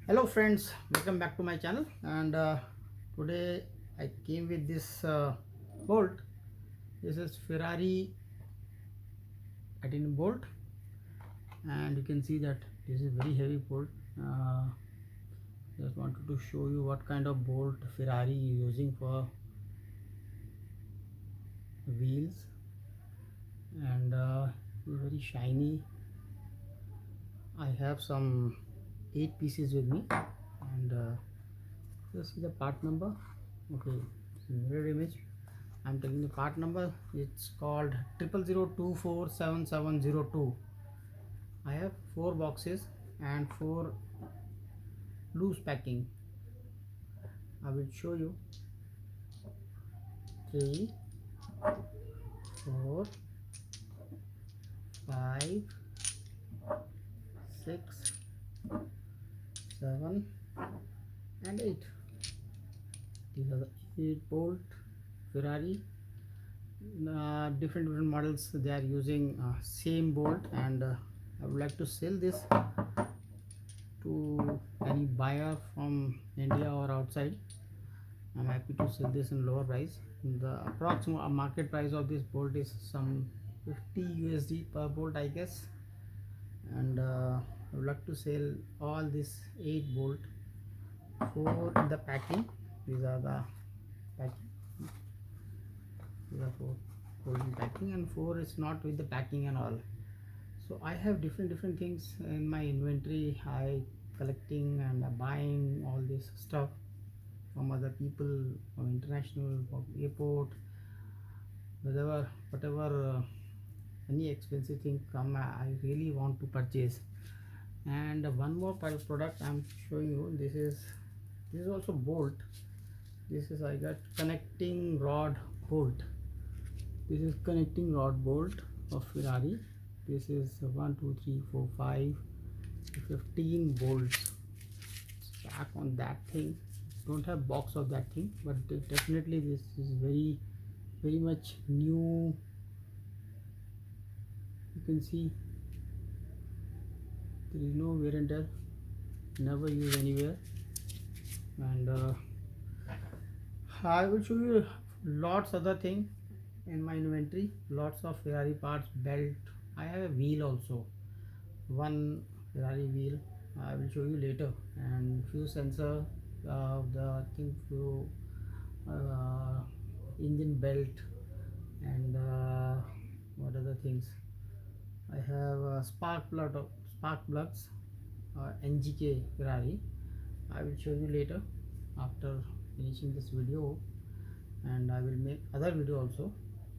Hello friends, welcome back to my channel. And today I came with this bolt. This is Ferrari titanium bolt, and you can see that this is very heavy bolt. uh, just wanted to show you what kind of bolt Ferrari is using for wheels. And it's very shiny. I have some 8 pieces with me, and just see the part number. Okay, it's a mirror image. I'm taking the part number. It's called 000247702. I have 4 boxes and 4 loose packing. I will show you 3, 4, 5, 6, 7 and 8. These are the 8 bolt Ferrari. Different models, they are using same bolt, and I would like to sell this to any buyer from India or outside. I'm happy to sell this in lower price. The approximate market price of this bolt is some 50 USD per bolt, I guess. And I would like to sell all this 8 bolt, 4 in the packing. These are the packing. These are 4 in packing, and 4 is not with the packing and all. So I have different things in my inventory. I collecting and buying all this stuff from other people, from international, from airport, whatever any expensive thing come, I really want to purchase. And one more product I'm showing you. This is also bolt. This is, I got connecting rod bolt. This is connecting rod bolt of Ferrari. This is 1 2 3 4 5 15 bolts stack on that thing. Don't have box of that thing, but definitely this is very much new. You can see there is no wear and tear, never used anywhere. And I will show you lots other thing in my inventory. Lots of Ferrari parts, belt. I have a wheel also, one Ferrari wheel. I will show you later. And few sensor, the thing, few engine belt, and what other things. I have spark plugs, NGK Ferrari. I will show you later after finishing this video, and I will make other video also.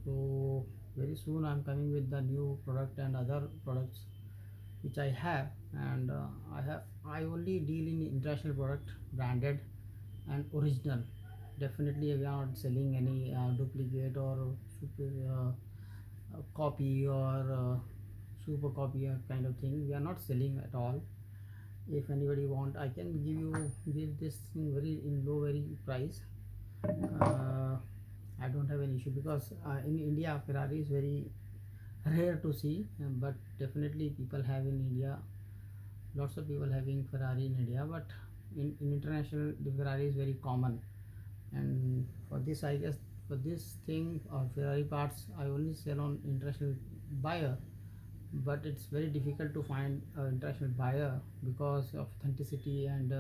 So very soon I'm coming with the new product and other products which I have. And I only deal in international product, branded and original. Definitely we are not selling any duplicate or super copy or super copy kind of thing. We are not selling at all. If anybody want, I can give this thing in low very price. I don't have any issue, because in India Ferrari is very rare to see, but definitely people have in India. Lots of people having Ferrari in India, but in international the Ferrari is very common. And for this, I guess, for this thing or Ferrari parts, I only sell on international buyer. But it's very difficult to find an international buyer because of authenticity, and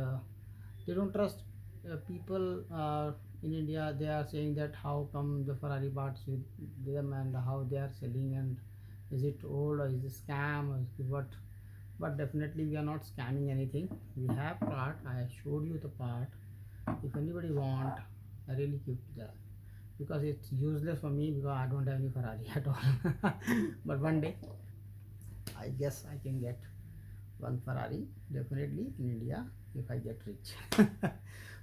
they don't trust people in India. They are saying that how come the Ferrari parts with them, and how they are selling, and is it old or is it scam or is it what. But definitely we are not scamming anything. We have part. I showed you the part. If anybody want, I really give that, because it's useless for me, because I don't have any Ferrari at all. But one day I guess I can get one Ferrari definitely in India if I get rich.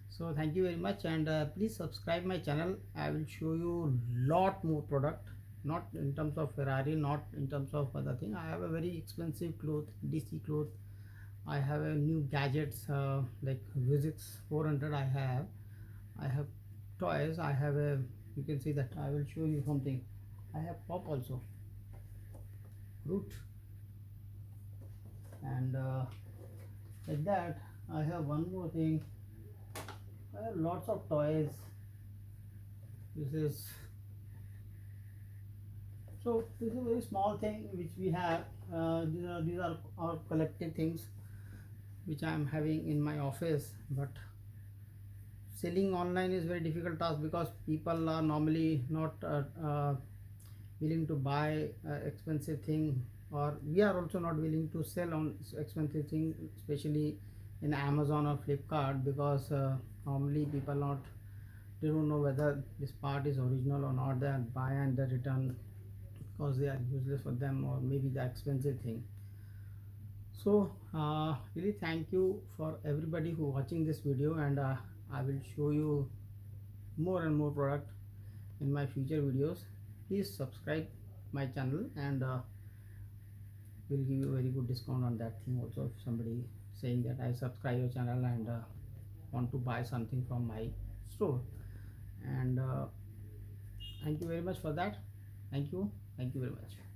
So thank you very much, and please subscribe my channel. I will show you lot more product, not in terms of Ferrari, not in terms of other thing. I have a very expensive cloth, DC cloth. I have a new gadgets, like Vuzix 400. I have toys. I have a, you can see that. I will show you something. I have pop also, root, and like that. I have one more thing. I have lots of toys. This is this is a very small thing which we have. These are our collective things which I am having in my office. But selling online is very difficult task because people are normally not willing to buy expensive thing, or we are also not willing to sell on expensive thing, especially in Amazon or Flipkart, because normally people not, they don't know whether this part is original or not. They buy and they return because they are useless for them, or maybe the expensive thing. So really thank you for everybody who watching this video, and I will show you more and more product in my future videos. Please subscribe my channel, and will give you a very good discount on that thing also, if somebody saying that I subscribe your channel and want to buy something from my store. And thank you very much for that. Thank you very much.